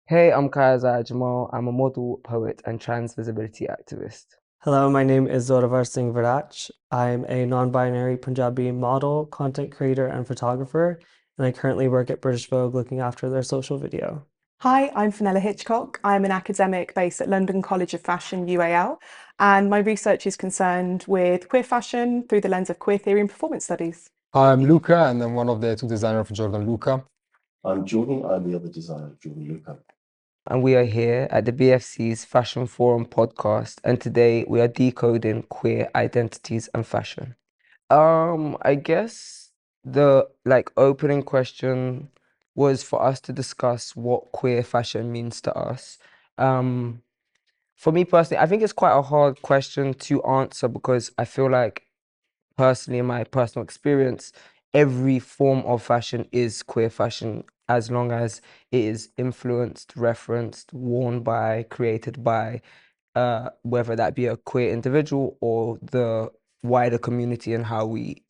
Hey, I'm Kai-Isaiah Jamal. I'm a model, poet, and trans visibility activist. Hello, my name is Zorawar Waraich. I'm a non-binary Punjabi model, content creator, and photographer, and I currently work at British Vogue looking after their social video. Hi, I'm Fenella Hitchcock. I'm an academic based at London College of Fashion, UAL, and my research is concerned with queer fashion through the lens of queer theory and performance studies. I'm Luca, and I'm one of the two designers of JORDANLUCA. I'm Jordan. I'm the other designer of JORDANLUCA. And we are here at the BFC's Fashion Forum Podcast, and today we are decoding queer identities and fashion. I guess the opening question was for us to discuss what queer fashion means to us. For me personally, I think it's quite a hard question to answer because I feel like personally, in my personal experience, every form of fashion is queer fashion as long as it is influenced, referenced, worn by, created by, whether that be a queer individual or the wider community, and how we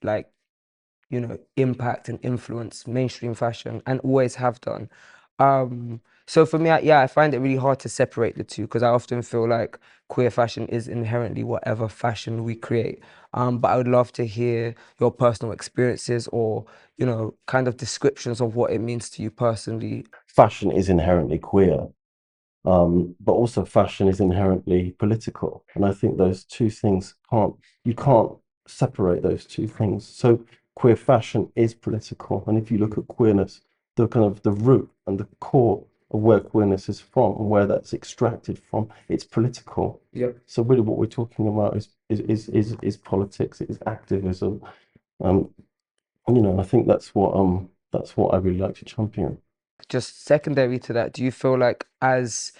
impact and influence mainstream fashion and always have done. So for me, I find it really hard to separate the two because I often feel like queer fashion is inherently whatever fashion we create. But I would love to hear your personal experiences or, kind of descriptions of what it means to you personally. Fashion is inherently queer, but also fashion is inherently political. And I think those two things you can't separate those two things. So queer fashion is political. And if you look at queerness, the root and the core of where queerness is from and where that's extracted from, it's political. Yep. So really what we're talking about is politics, it is activism. I think that's what I really like to champion. Just secondary to that, do you feel like as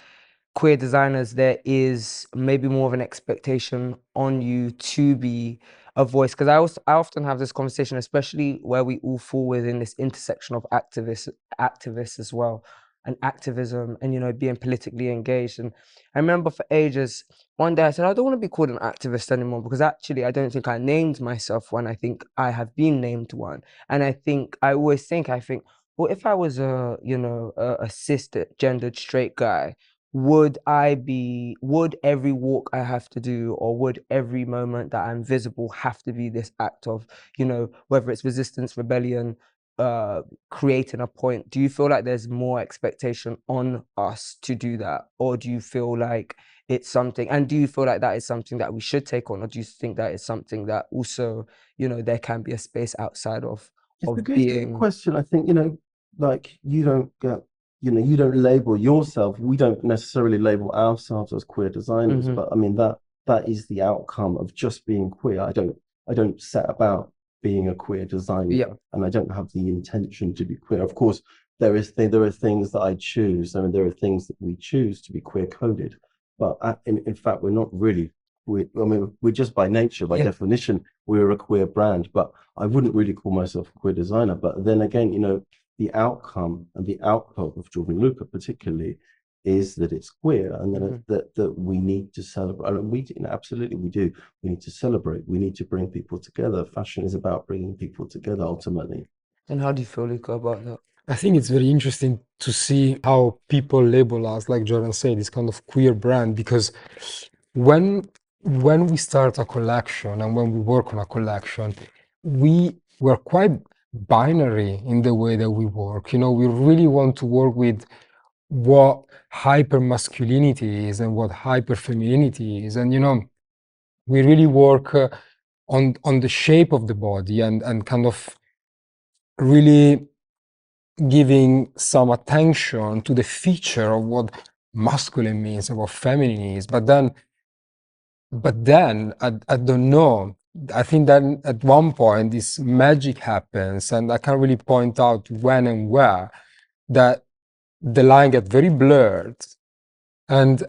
queer designers, there is maybe more of an expectation on you to be a voice? Because I often have this conversation, especially where we all fall within this intersection of activists as well, and activism, and being politically engaged. And I remember for ages, one day I said I don't want to be called an activist anymore because actually I don't think I named myself one. I think I have been named one, and I think, well, if I was a cisgendered straight guy, would every walk I have to do, or would every moment that I'm visible have to be this act of, whether it's resistance, rebellion, creating a point? Do you feel like there's more expectation on us to do that? Or do you feel like it's something, and do you feel like that is something that we should take on? Or do you think that is something that also, there can be a space outside of It's a good being... question. I think, like you don't label yourself. We don't necessarily label ourselves as queer designers, but I mean that is the outcome of just being queer. I don't set about being a queer designer, and I don't have the intention to be queer. Of course, there are things that I choose. I mean, there are things that we choose to be queer coded, but in fact, we're not really. We're just by nature, by definition, we're a queer brand. But I wouldn't really call myself a queer designer. But then again, the outcome and the output of JORDANLUCA particularly is that it's queer, and that we need to celebrate. And absolutely we do. We need to celebrate. We need to bring people together. Fashion is about bringing people together ultimately. And how do you feel, Luca, about that? I think it's very interesting to see how people label us, like Jordan said, this kind of queer brand, because when we start a collection and when we work on a collection, we were quite binary in the way that we work. We really want to work with what hyper masculinity is and what hyper femininity is, and we really work on the shape of the body and kind of really giving some attention to the feature of what masculine means and what feminine is. But then I don't know. I think that at one point this magic happens, and I can't really point out when and where, that the line gets very blurred, and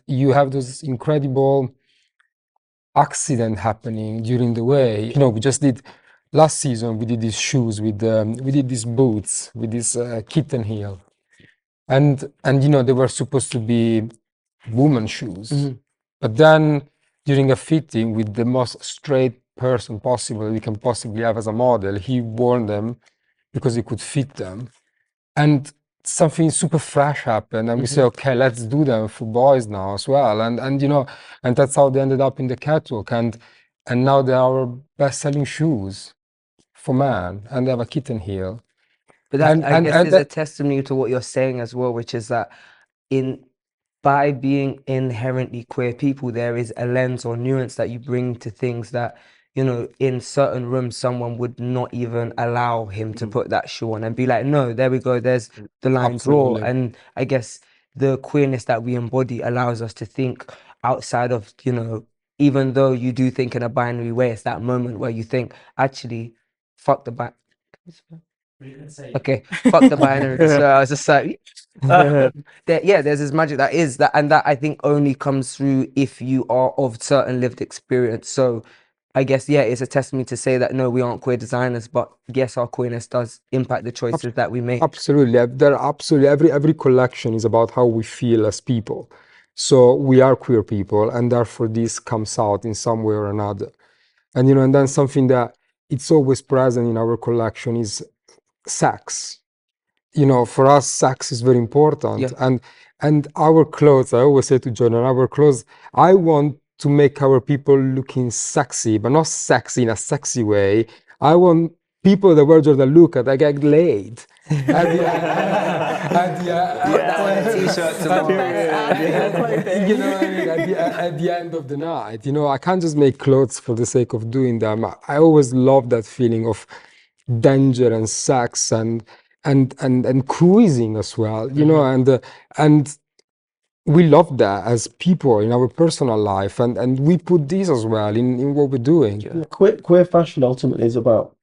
you have this incredible accident happening during the way. We just did last season. We did these shoes we did these boots with this kitten heel, and they were supposed to be woman shoes, but then during a fitting with the most straight person possible we can possibly have as a model, he wore them because he could fit them, and something super fresh happened, and we say, okay, let's do them for boys now as well, and you know, and that's how they ended up in the catwalk, and now they are our best-selling shoes for men, and they have a kitten heel. But that, And- I and- guess, and is a that- testimony to what you're saying as well, which is that by being inherently queer people, there is a lens or nuance that you bring to things that, you know, in certain rooms, someone would not even allow him to put that shoe on and be like, no, there we go, there's the line draw. Absolutely. And I guess the queerness that we embody allows us to think outside of, you know, even though you do think in a binary way, it's that moment where you think, actually, fuck the binary. Okay, fuck the binary. So I was just like, there's this magic that is that, and that I think only comes through if you are of certain lived experience. So I guess, yeah, it's a testimony to say that no, we aren't queer designers, but yes, our queerness does impact the choices that we make. Absolutely. There are absolutely every collection is about how we feel as people. So we are queer people, and therefore this comes out in some way or another. And you know, and then something that it's always present in our collection is sex. You know, for us, sex is very important. Yeah. And our clothes, I always say to Jordan, our clothes, I want to make our people looking sexy, but not sexy in a sexy way. I want people that wear JORDANLUCA that get laid. You know what I mean? At the end of the night, you know, I can't just make clothes for the sake of doing them. I always love that feeling of danger and sex and cruising as well, you know, and we love that as people in our personal life, and we put this as well in what we're doing. Yeah, queer fashion ultimately is about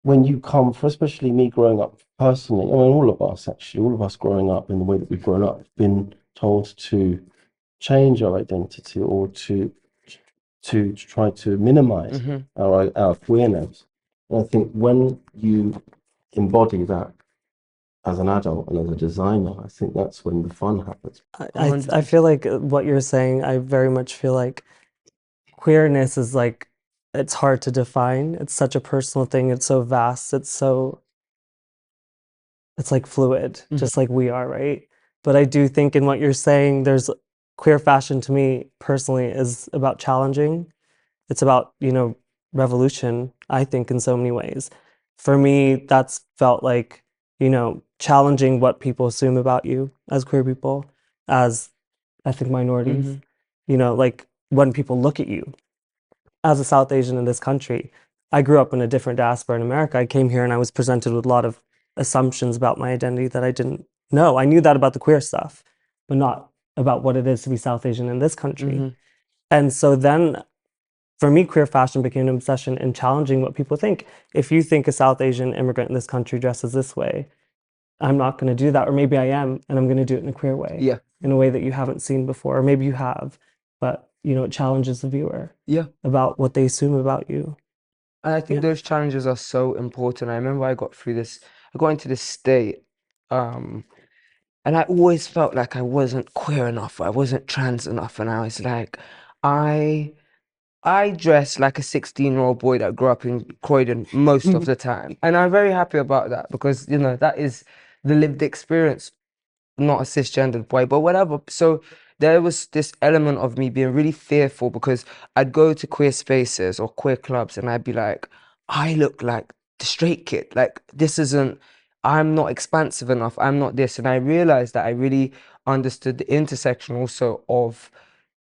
when you come for, especially me growing up personally, I mean, all of us actually, all of us growing up in the way that we've grown up, have been told to change our identity or to try to minimize our queerness. And I think when you embody that as an adult and as a designer, I think that's when the fun happens. I feel like what you're saying, I very much feel like queerness is like, it's hard to define. It's such a personal thing. It's so vast. It's like fluid, just like we are, right? But I do think in what you're saying, there's queer fashion to me personally is about challenging. It's about, you know, revolution, I think, in so many ways. For me, that's felt like, you know, challenging what people assume about you as queer people, as ethnic minorities. You know, like when people look at you as a South Asian in this country. I grew up in a different diaspora in America. I came here and I was presented with a lot of assumptions about my identity that I didn't know. I knew that about the queer stuff, but not about what it is to be South Asian in this country. And so then for me, queer fashion became an obsession in challenging what people think. If you think a South Asian immigrant in this country dresses this way, I'm not going to do that. Or maybe I am, and I'm going to do it in a queer way. Yeah. In a way that you haven't seen before. Or maybe you have, but you know, it challenges the viewer. Yeah. About what they assume about you. And I think those challenges are so important. I remember I got into this state, and I always felt like I wasn't queer enough, I wasn't trans enough, and I was like, I dress like a 16-year-old boy that grew up in Croydon most of the time, and I'm very happy about that because, you know, that is the lived experience, not a cisgendered boy, but whatever. So there was this element of me being really fearful because I'd go to queer spaces or queer clubs and I'd be like, I look like the straight kid. Like, I'm not expansive enough. I'm not this. And I realized that I really understood the intersection also of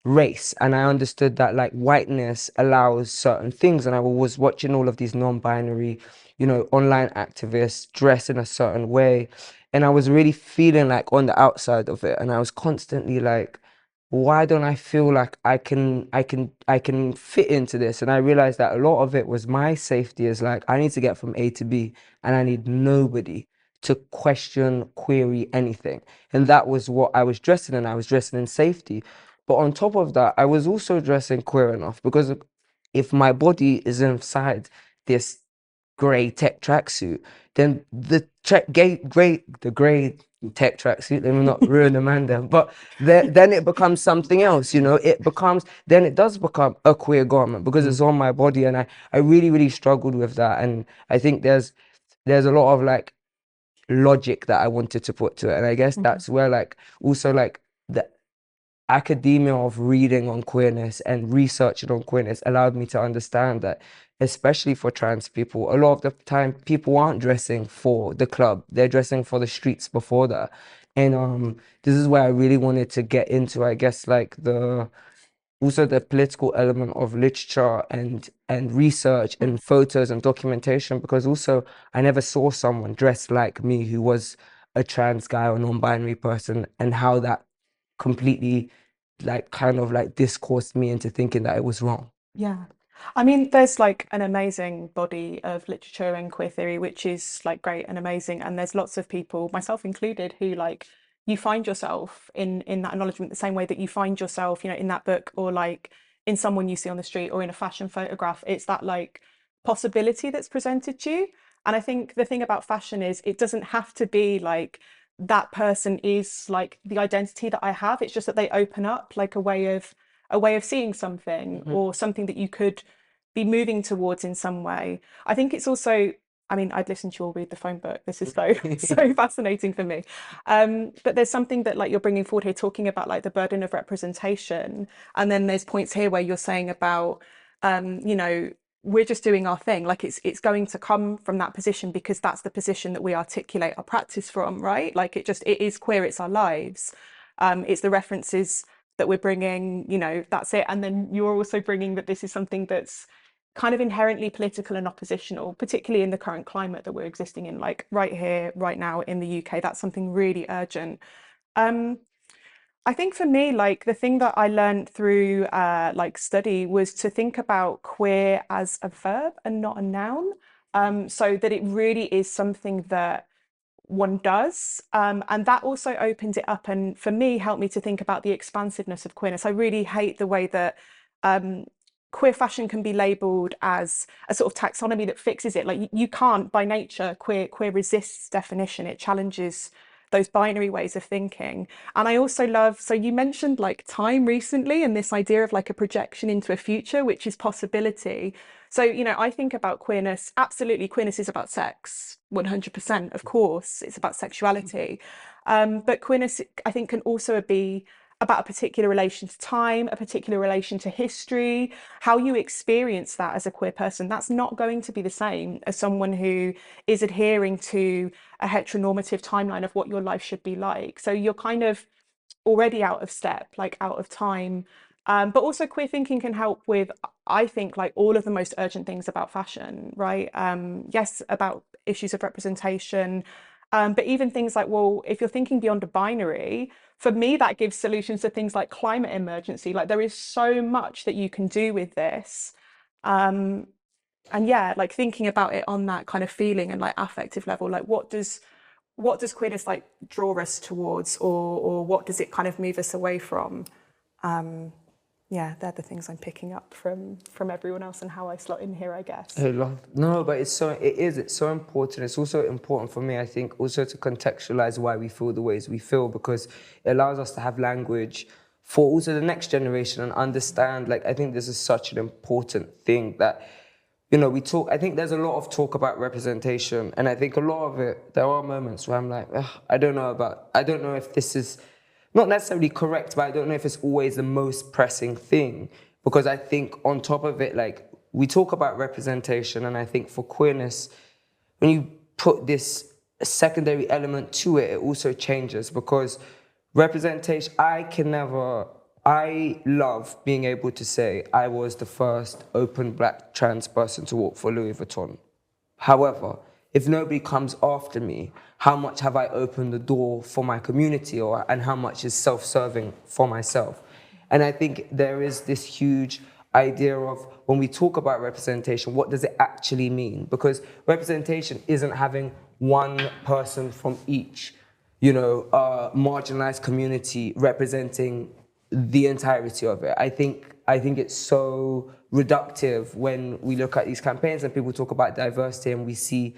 race, and I understood that like whiteness allows certain things, and I was watching all of these non-binary, you know, online activists dress in a certain way, and I was really feeling like on the outside of it, and I was constantly like, why don't I feel like I can fit into this? And I realized that a lot of it was my safety, is like, I need to get from A to B and I need nobody to question, query anything. And that was what I was dressing in. I was dressing in safety. But on top of that, I was also dressing queer enough, because if my body is inside this grey tech tracksuit, then the grey tech tracksuit, let me not ruin the man then, but then it becomes something else, you know, it does become a queer garment because it's on my body, and I really, really struggled with that. And I think there's a lot of like logic that I wanted to put to it. And I guess that's where like also like the academia of reading on queerness and researching on queerness allowed me to understand that, especially for trans people, a lot of the time people aren't dressing for the club, they're dressing for the streets before that. And this is where I really wanted to get into, I guess, like the political element of literature and research and photos and documentation, because also I never saw someone dressed like me who was a trans guy or non-binary person, and how that completely like kind of like discoursed me into thinking that it was wrong. Yeah. I mean, there's like an amazing body of literature and queer theory, which is like great and amazing. And there's lots of people, myself included, who like you find yourself in that acknowledgement the same way that you find yourself, in that book, or like in someone you see on the street or in a fashion photograph. It's that like possibility that's presented to you. And I think the thing about fashion is it doesn't have to be like that person is like the identity that I have. It's just that they open up like a way of seeing something, or something that you could be moving towards in some way. I think it's also, I mean, I'd listen to you all read the phone book. This is so fascinating for me. But there's something that like you're bringing forward here, talking about like the burden of representation. And then there's points here where you're saying about, we're just doing our thing. Like it's going to come from that position because that's the position that we articulate our practice from, right? Like it is queer, it's our lives. It's the references that we're bringing, that's it. And then you're also bringing that this is something that's kind of inherently political and oppositional, particularly in the current climate that we're existing in, like right here, right now in the UK. That's something really urgent. I think for me, like the thing that I learned through like study was to think about queer as a verb and not a noun, so that it really is something that one does, and that also opens it up, and for me helped me to think about the expansiveness of queerness. I really hate the way that queer fashion can be labeled as a sort of taxonomy that fixes it. Like you can't, by nature, queer resists definition. It challenges those binary ways of thinking. And I also love, so you mentioned like time recently and this idea of like a projection into a future, which is possibility. So, I think about queerness, absolutely, queerness is about sex, 100%, of course, it's about sexuality. But queerness, I think, can also be about a particular relation to time, a particular relation to history, how you experience that as a queer person. That's not going to be the same as someone who is adhering to a heteronormative timeline of what your life should be like. So you're kind of already out of step, like out of time. But also queer thinking can help with, I think, like all of the most urgent things about fashion, right? Yes, about issues of representation, but even things like, well, if you're thinking beyond a binary, for me, that gives solutions to things like climate emergency. Like there is so much that you can do with this. And yeah, like thinking about it on that kind of feeling and like affective level, like what does queerness like draw us towards, or what does it kind of move us away from? Yeah, they're the things I'm picking up from everyone else and how I slot in here, I guess. No, but it's so important. It's also important for me, I think, also to contextualize why we feel the ways we feel, because it allows us to have language for also the next generation and understand, like, I think this is such an important thing that, we talk, I think there's a lot of talk about representation, and I think a lot of it, there are moments where I'm like, I don't know if this is not necessarily correct, but I don't know if it's always the most pressing thing, because I think on top of it, like, we talk about representation, and I think for queerness, when you put this secondary element to it, it also changes, because representation, I love being able to say I was the first open black trans person to walk for Louis Vuitton. However, if nobody comes after me, how much have I opened the door for my community, and how much is self-serving for myself? And I think there is this huge idea of, when we talk about representation, what does it actually mean? Because representation isn't having one person from each, marginalized community representing the entirety of it. I think it's so reductive when we look at these campaigns and people talk about diversity and we see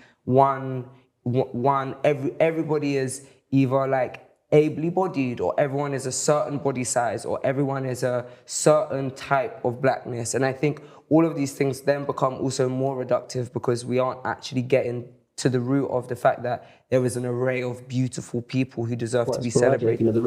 everybody is either like ably bodied, or everyone is a certain body size, or everyone is a certain type of blackness. And I think all of these things then become also more reductive, because we aren't actually getting to the root of the fact that there is an array of beautiful people who deserve Well, to be it's sporadic, celebrated. you know, the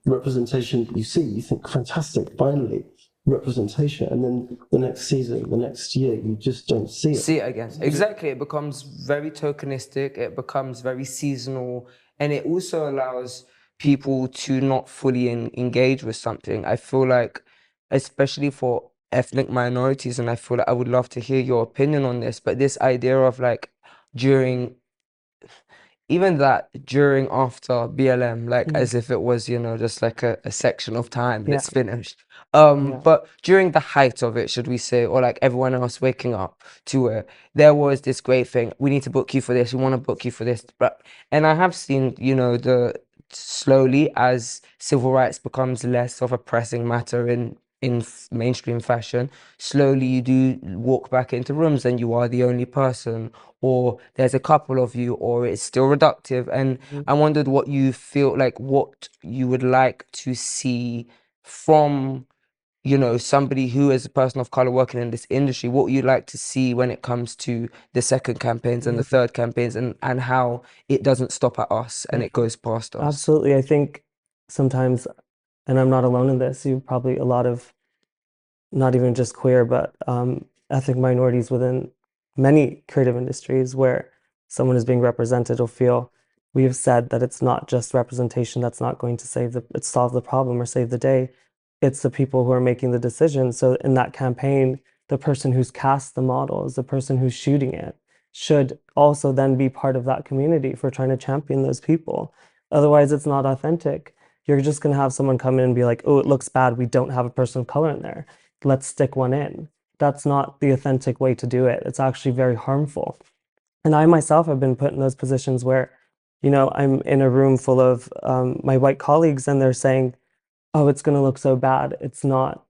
representation you see, you think fantastic, finally representation, and then the next season, the next year, you just don't see it. See it again. Exactly. It becomes very tokenistic, it becomes very seasonal, and it also allows people to not fully engage with something. I feel like, especially for ethnic minorities, and I feel like I would love to hear your opinion on this, but this idea of like during after BLM, like as if it was, you know, just like a section of time and it's finished. But during the height of it, should we say, or like everyone else waking up to it, there was this great thing. We need to book you for this. We want to book you for this. And I have seen, you know, slowly as civil rights becomes less of a pressing matter in mainstream fashion, slowly you do walk back into rooms and you are the only person, or there's a couple of you, or it's still reductive. And I wondered what you feel like, what you would like to see from, you know, somebody who is a person of color working in this industry, what you'd like to see when it comes to the second campaigns and the third campaigns, and how it doesn't stop at us and it goes past us. Absolutely. I think sometimes, and I'm not alone in this, you probably a lot of not even just queer, but ethnic minorities within many creative industries where someone is being represented will feel we have said that it's not just representation that's not going to solve the problem or save the day. It's the people who are making the decisions. So in that campaign, the person who's cast the models, the person who's shooting it, should also then be part of that community if we're trying to champion those people. Otherwise, it's not authentic. You're just going to have someone come in and be like, oh, it looks bad. We don't have a person of color in there. Let's stick one in. That's not the authentic way to do it. It's actually very harmful. And I myself have been put in those positions where, you know, I'm in a room full of my white colleagues and they're saying, oh, it's going to look so bad. It's not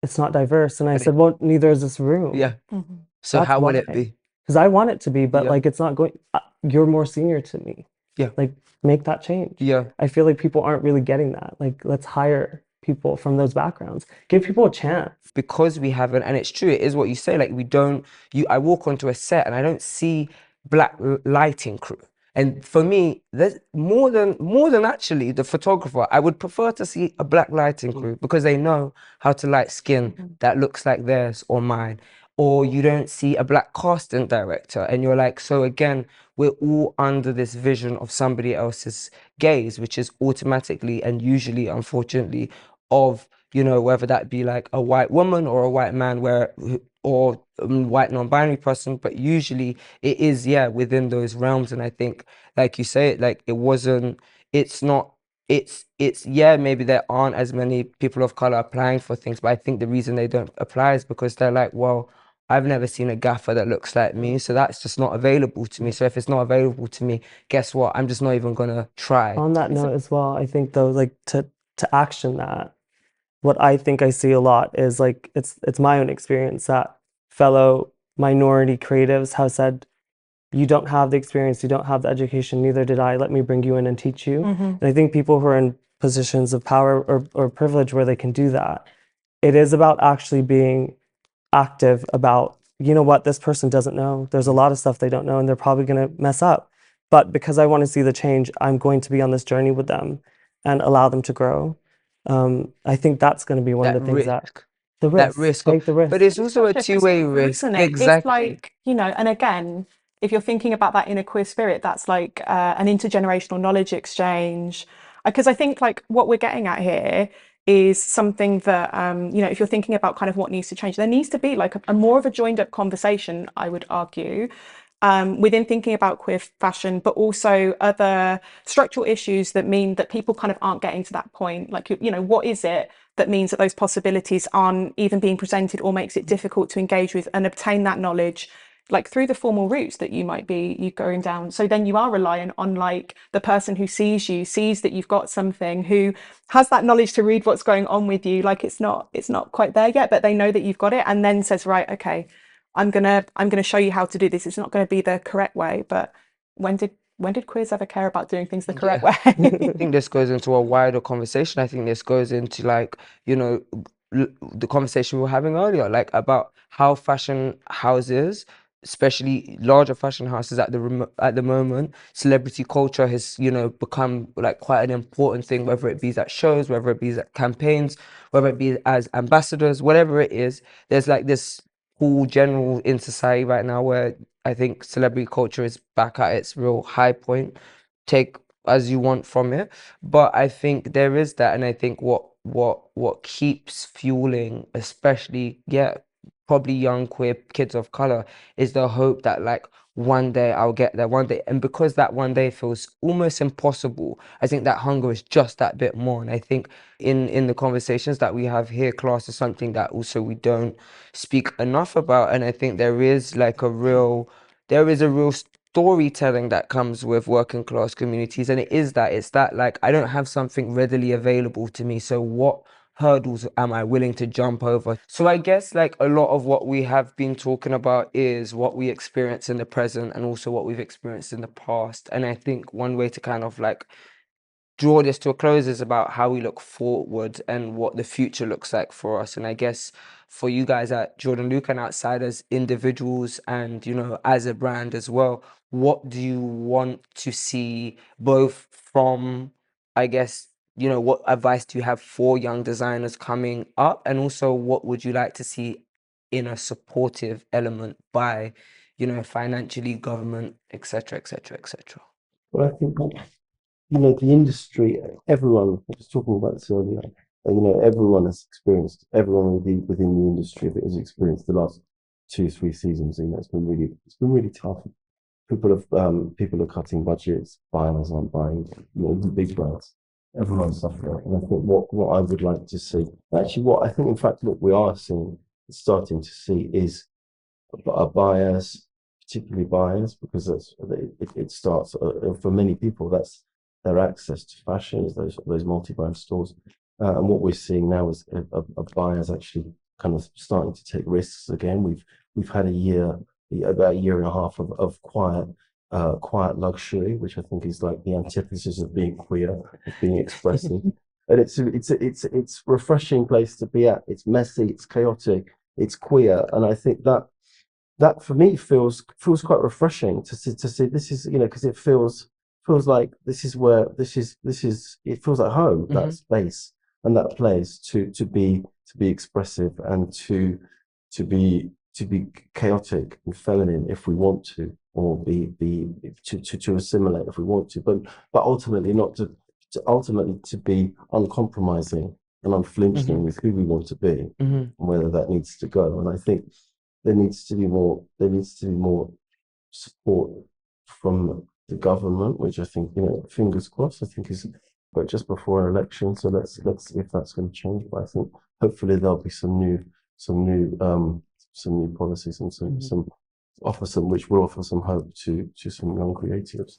diverse. And I said, well, neither is this room. Yeah. So That's how would it why. be? Because I want it to be, but like it's not going, you're more senior to me. Yeah. Like make that change. Yeah. I feel like people aren't really getting that. Like let's hire people from those backgrounds. Give people a chance. Because we haven't, and it's true, it is what you say, like we don't, I walk onto a set and I don't see black lighting crew. And for me, there's more than actually the photographer, I would prefer to see a black lighting crew because they know how to light skin that looks like theirs or mine. Or you don't see a black casting director and you're like, so again, we're all under this vision of somebody else's gaze, which is automatically and usually, unfortunately, of, you know, whether that be like a white woman or a white man, or white non-binary person, but usually it is, within those realms. And I think, like you say, like maybe there aren't as many people of color applying for things, but I think the reason they don't apply is because they're like, well, I've never seen a gaffer that looks like me, so that's just not available to me. So if it's not available to me, guess what? I'm just not even gonna try. On that note as well, I think though, like to action that, what I think I see a lot is like it's my own experience that fellow minority creatives have said, you don't have the experience, you don't have the education, neither did I. Let me bring you in and teach you. And I think people who are in positions of power or privilege where they can do that, it is about actually being active about, you know what, this person doesn't know. There's a lot of stuff they don't know and they're probably going to mess up. But because I want to see the change, I'm going to be on this journey with them and allow them to grow. I think that's going to be one of the things that risk. Take the risk. But it's also a Such two-way risk, risk. isn't it? Exactly. It's like, you know, and again, if you're thinking about that in a queer spirit, that's like an intergenerational knowledge exchange. Because I think like what we're getting at here is something that, you know, if you're thinking about kind of what needs to change, there needs to be like a more of a joined up conversation, I would argue, within thinking about queer fashion, but also other structural issues that mean that people kind of aren't getting to that point. Like, you know, what is it that means that those possibilities aren't even being presented or makes it difficult to engage with and obtain that knowledge, like through the formal routes that you might be going down. So then you are reliant on like the person who sees that you've got something, who has that knowledge to read what's going on with you. Like it's not quite there yet, but they know that you've got it, and then says, right, okay, I'm gonna show you how to do this. It's not going to be the correct way, but when did queers ever care about doing things the correct way? I think this goes into a wider conversation. I think this goes into like, you know, the conversation we were having earlier, like about how fashion houses especially larger fashion houses at the moment, celebrity culture has, you know, become like quite an important thing, whether it be at shows, whether it be at campaigns, whether it be as ambassadors, whatever it is. There's like this whole general in society right now where I think celebrity culture is back at its real high point. Take as you want from it, but I think there is that, and I think what keeps fueling, especially probably young queer kids of color, is the hope that like one day I'll get there, one day. And because that one day feels almost impossible, I think that hunger is just that bit more. And I think in the conversations that we have here, class is something that also we don't speak enough about. And I think there is a real storytelling that comes with working class communities, and it's that like I don't have something readily available to me, so what hurdles am I willing to jump over? So I guess like a lot of what we have been talking about is what we experience in the present and also what we've experienced in the past. And I think one way to kind of like draw this to a close is about how we look forward and what the future looks like for us. And I guess for you guys at JORDANLUCA and outside as individuals and, you know, as a brand as well, what do you want to see both from, I guess, you know, what advice do you have for young designers coming up? And also what would you like to see in a supportive element by, you know, financially, government, etc., etc., etc.? Well, I think you know, the industry, everyone, I was talking about this earlier, you know, everyone within the industry has experienced the last 2-3 seasons. You know, it's been really tough. People are cutting budgets, buyers aren't buying, you know, the big brands. Everyone's suffering. And I think what I would like to see, actually what I think in fact what we are starting to see is buyers, particularly buyers, because it starts for many people, that's their access to fashion, is those multi-brand stores. And what we're seeing now is buyers actually kind of starting to take risks again. We've had about a year and a half of quiet luxury, which I think is like the antithesis of being queer, of being expressive. And it's a refreshing place to be at. It's messy, it's chaotic, it's queer, and I think that for me feels quite refreshing to see this is, you know, because it feels like this is it feels like home, that space and that place to be expressive and to be chaotic and feminine if we want to, or to assimilate if we want to, but ultimately not to ultimately to be uncompromising and unflinching with who we want to be and whether that needs to go. And I think there needs to be more support from the government, which I think, you know, fingers crossed, I think is but just before an election. So let's see if that's going to change. But I think hopefully there'll be some new policies and which will offer some hope to some young creatives.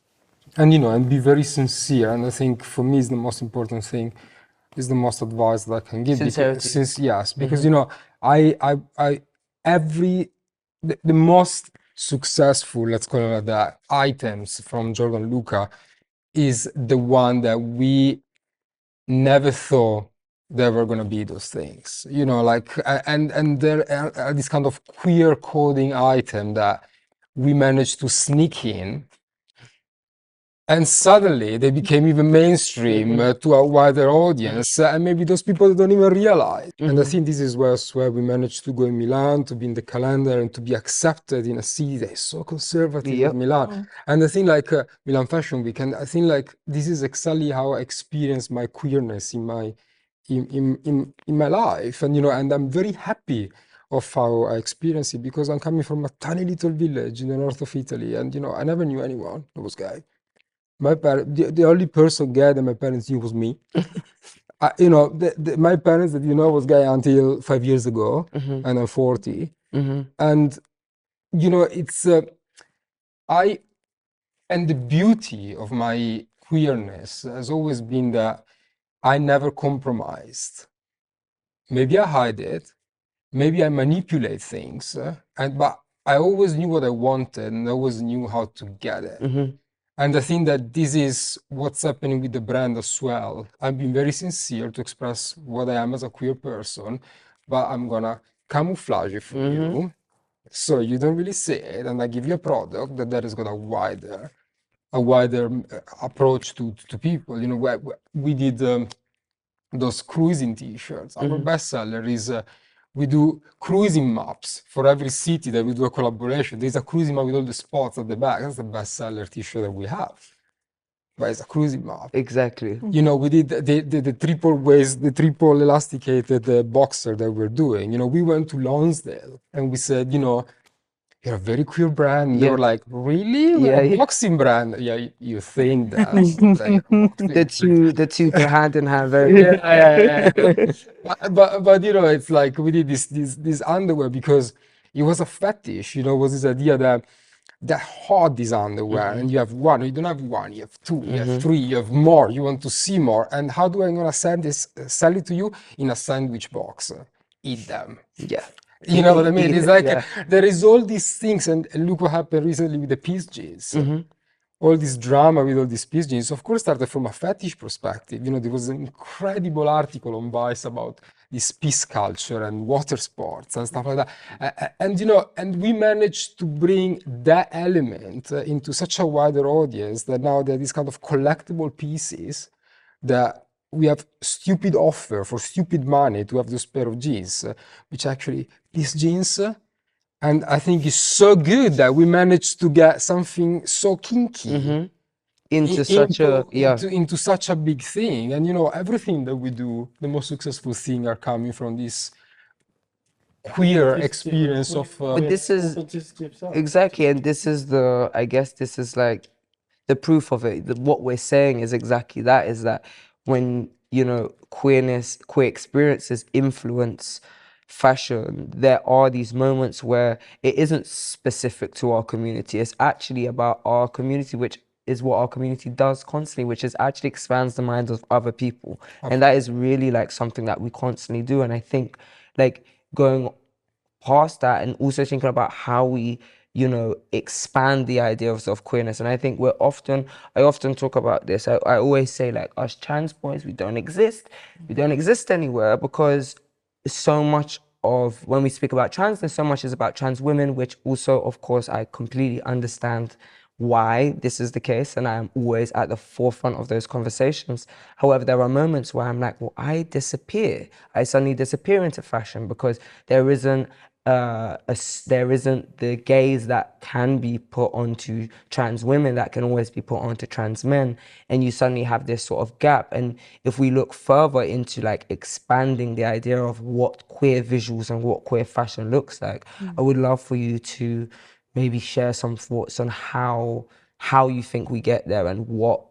And, you know, and be very sincere. And I think for me is the most important thing, is the most advice that I can give. Sincerity. Because you know, the most successful, let's call it like that, items from JORDANLUCA is the one that we never thought there were going to be those things, you know, like, and there are this kind of queer coding item that we managed to sneak in, and suddenly they became even mainstream to a wider audience, and maybe those people don't even realize. And I think this is where we managed to go in Milan, to be in the calendar, and to be accepted in a city that is so conservative as Milan. And I think like Milan Fashion Week, and I think like this is exactly how I experienced my queerness in my life, and you know, and I'm very happy of how I experienced it, because I'm coming from a tiny little village in the north of Italy, and you know, I never knew anyone that was gay. My the only person gay that my parents knew was me. You know, my parents that you know was gay until 5 years ago, and I'm 40. And you know, it's and the beauty of my queerness has always been that I never compromised. Maybe I hide it, maybe I manipulate things, but I always knew what I wanted and I always knew how to get it. And I think that this is what's happening with the brand as well. I've been very sincere to express what I am as a queer person, but I'm gonna camouflage it for you. so you don't really see it, and I give you a product that has got a wider approach to people. You know, we did those cruising t-shirts. Our bestseller is we do cruising maps for every city that we do a collaboration. There's a cruising map with all the spots at the back. That's the bestseller t-shirt that we have. But it's a cruising map. Exactly. You know, we did the triple elasticated boxer that we're doing. You know, we went to Lonsdale and we said, you know, you're a very queer brand. And they were like, really? We're a boxing brand? Yeah, you think that. The two go hand in hand. Yeah. But you know, it's like we did this underwear because it was a fetish. You know, was this idea that hot this underwear, and you have one, you don't have one, you have two, you have three, you have more, you want to see more. And how do I gonna sell it to you? In a sandwich box. Eat them. Yeah. You know what I mean? It's like there is all these things, and look what happened recently with the peace jeans. All this drama with all these peace jeans, of course, started from a fetish perspective. You know, there was an incredible article on Vice about this peace culture and water sports and stuff like that. And you know, and we managed to bring that element into such a wider audience that now there are these kind of collectible pieces that we have stupid offer for stupid money to have those pair of jeans, which actually these jeans. And I think it's so good that we managed to get something so kinky into such a big thing. And you know, everything that we do, the most successful thing are coming from this queer experience of. But this is exactly, and this is I guess this is like the proof of it. What we're saying is exactly that. Is that when you know queer experiences influence fashion, there are these moments where it isn't specific to our community. It's actually about our community, which is what our community does constantly, which is actually expands the minds of other people. And that is really like something that we constantly do. And I think like going past that and also thinking about how we, you know, expand the idea of queerness. And I think I often talk about this. I always say like us trans boys, we don't exist anywhere, because so much of when we speak about transness, so much is about trans women, which also, of course, I completely understand why this is the case, and I'm always at the forefront of those conversations. However, there are moments where I'm like, well, I suddenly disappear into fashion because there isn't the gaze that can be put onto trans women that can always be put onto trans men, and you suddenly have this sort of gap. And if we look further into like expanding the idea of what queer visuals and what queer fashion looks like, I would love for you to maybe share some thoughts on how you think we get there, and what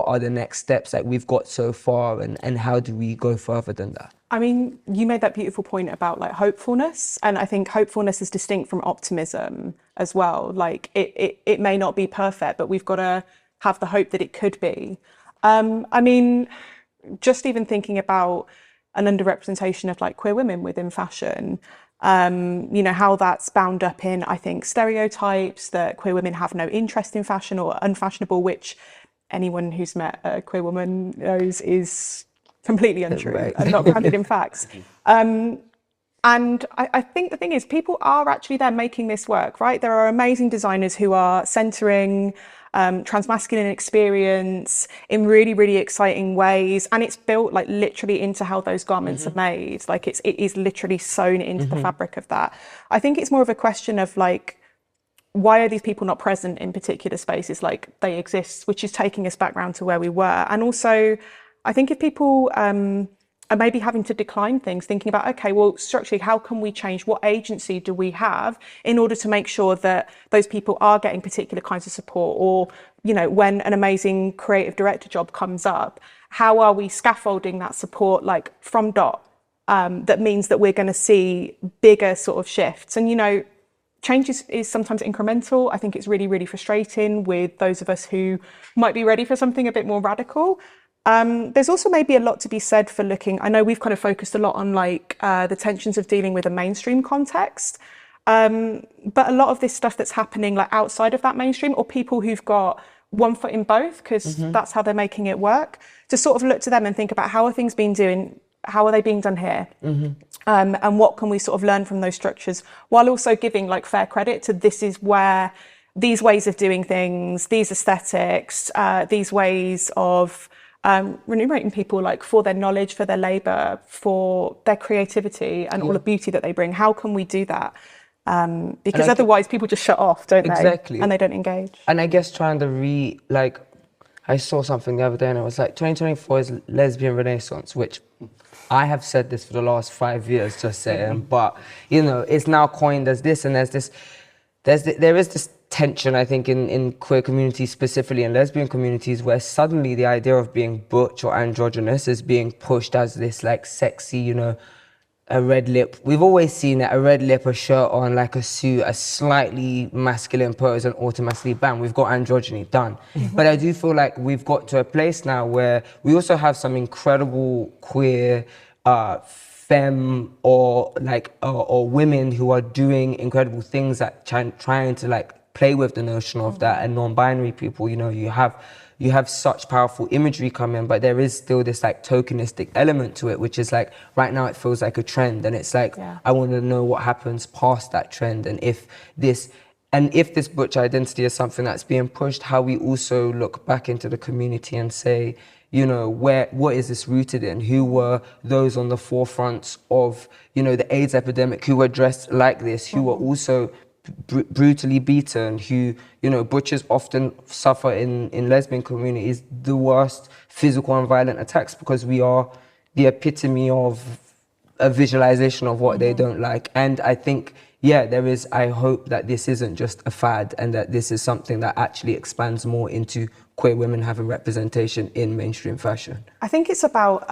are the next steps that we've got so far, and how do we go further than that? I mean, you made that beautiful point about like hopefulness, and I think hopefulness is distinct from optimism as well. Like it may not be perfect, but we've got to have the hope that it could be. I mean, just even thinking about an underrepresentation of like queer women within fashion, you know, how that's bound up in, I think, stereotypes that queer women have no interest in fashion or unfashionable, which anyone who's met a queer woman knows is completely untrue and not grounded in facts. And I think the thing is, people are actually there making this work, right? There are amazing designers who are centering transmasculine experience in really, really exciting ways. And it's built like literally into how those garments are made. Like it is literally sewn into the fabric of that. I think it's more of a question of like, why are these people not present in particular spaces? Like they exist, which is taking us back round to where we were. And also, I think if people are maybe having to decline things, thinking about, okay, well, structurally, how can we change? What agency do we have in order to make sure that those people are getting particular kinds of support? Or, you know, when an amazing creative director job comes up, how are we scaffolding that support like from dot? That means that we're going to see bigger sort of shifts. And, you know, change is sometimes incremental. I think it's really, really frustrating with those of us who might be ready for something a bit more radical. There's also maybe a lot to be said for looking, I know we've kind of focused a lot on like the tensions of dealing with a mainstream context, but a lot of this stuff that's happening like outside of that mainstream, or people who've got one foot in both, because that's how they're making it work, to sort of look to them and think about how are things being how are they being done here? And what can we sort of learn from those structures, while also giving like fair credit to this is where these ways of doing things, these aesthetics, these ways of remunerating people like for their knowledge, for their labor, for their creativity and all the beauty that they bring. How can we do that? Because otherwise people just shut off, don't they? Exactly. And they don't engage. And I guess trying to I saw something the other day and it was like 2024 is lesbian renaissance, which I have said this for the last 5 years, just saying, but you know, it's now coined as this, and there is this tension, I think, in queer communities, specifically in lesbian communities, where suddenly the idea of being butch or androgynous is being pushed as this like sexy, you know, a red lip. We've always seen it, a red lip, a shirt on, like a suit, a slightly masculine pose, and automatically, bam, we've got androgyny, done. But I do feel like we've got to a place now where we also have some incredible queer femme or women who are doing incredible things that trying to like play with the notion of that, and non-binary people, you know, you have such powerful imagery coming, but there is still this like tokenistic element to it, which is like right now it feels like a trend, and it's like I want to know what happens past that trend, and if this butch identity is something that's being pushed, how we also look back into the community and say, you know, what is this rooted in? Who were those on the forefronts of, you know, the AIDS epidemic, who were dressed like this, who were also brutally beaten, who, you know, butchers often suffer in lesbian communities the worst physical and violent attacks, because we are the epitome of a visualization of what they don't like. And I think, I hope that this isn't just a fad, and that this is something that actually expands more into queer women having representation in mainstream fashion. I think it's about,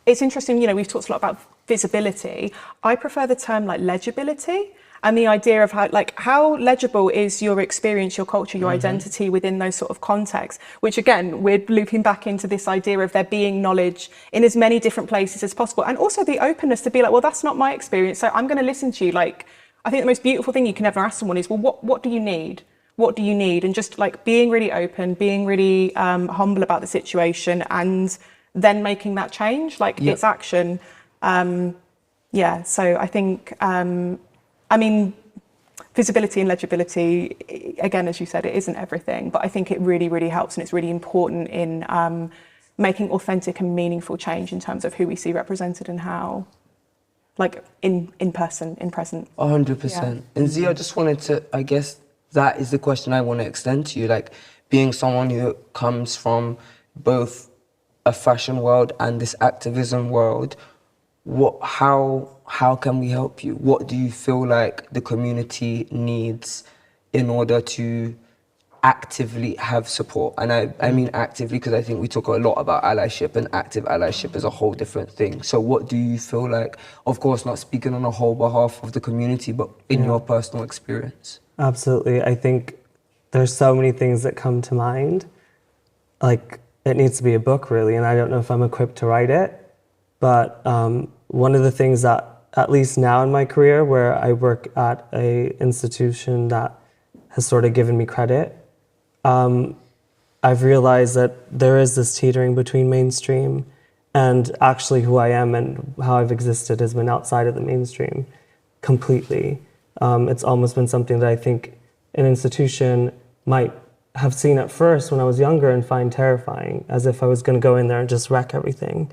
it's interesting, you know, we've talked a lot about visibility. I prefer the term like legibility, and the idea of how legible is your experience, your culture, your identity within those sort of contexts, which again, we're looping back into this idea of there being knowledge in as many different places as possible. And also the openness to be like, well, that's not my experience, so I'm going to listen to you. Like, I think the most beautiful thing you can ever ask someone is, well, what do you need? What do you need? And just like being really open, being really humble about the situation, and then making that change, like it's action. So I think, I mean, visibility and legibility, again, as you said, it isn't everything, but I think it really, really helps, and it's really important in making authentic and meaningful change in terms of who we see represented and how, like in person, in present. 100%. And Zia, I just wanted to, I guess that is the question I want to extend to you, like being someone who comes from both a fashion world and this activism world, how can we help you? What do you feel like the community needs in order to actively have support? And I mean actively, because I think we talk a lot about allyship, and active allyship is a whole different thing. So what do you feel like, of course not speaking on a whole behalf of the community, but in your personal experience? Absolutely. I think there's so many things that come to mind. Like, it needs to be a book, really, and I don't know if I'm equipped to write it. But one of the things that, at least now in my career, where I work at a institution that has sort of given me credit, I've realized that there is this teetering between mainstream and actually who I am and how I've existed has been outside of the mainstream completely. It's almost been something that I think an institution might have seen at first when I was younger and find terrifying, as if I was going to go in there and just wreck everything.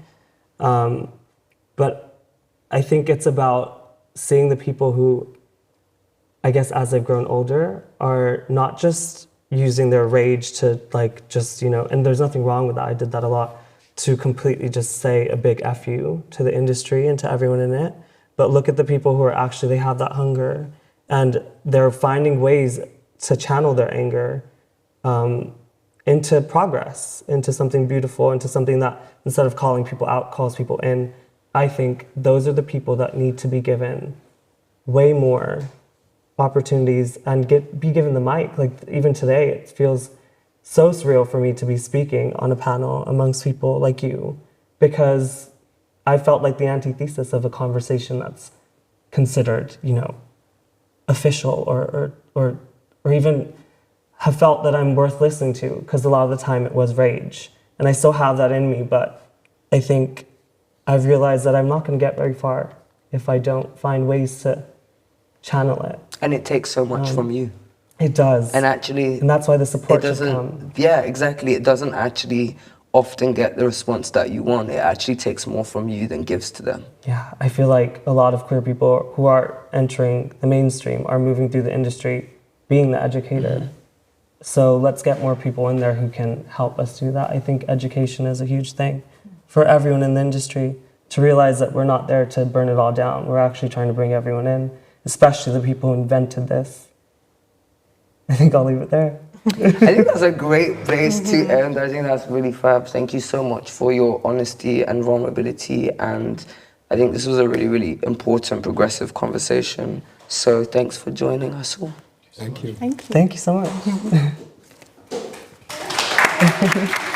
But I think it's about seeing the people who, I guess as I've grown older, are not just using their rage to like just, you know, and there's nothing wrong with that, I did that a lot, to completely just say a big F you to the industry and to everyone in it. But look at the people who are actually, they have that hunger, and they're finding ways to channel their anger into progress, into something beautiful, into something that, instead of calling people out, calls people in. I think those are the people that need to be given way more opportunities and be given the mic. Like, even today, it feels so surreal for me to be speaking on a panel amongst people like you, because I felt like the antithesis of a conversation that's considered, you know, official or even have felt that I'm worth listening to, because a lot of the time it was rage. And I still have that in me, but I think I've realized that I'm not going to get very far if I don't find ways to channel it. And it takes so much from you. It does. And actually, And that's why the support it should come. doesn't, yeah, exactly. It doesn't actually often get the response that you want. It actually takes more from you than gives to them. Yeah, I feel like a lot of queer people who are entering the mainstream are moving through the industry being the educator. So let's get more people in there who can help us do that. I think education is a huge thing for everyone in the industry to realize that we're not there to burn it all down. We're actually trying to bring everyone in, especially the people who invented this. I think I'll leave it there. I think that's a great place to end. I think that's really fab. Thank you so much for your honesty and vulnerability. And I think this was a really, really important, progressive conversation. So thanks for joining us all. Thank you. Thank you. Thank you so much.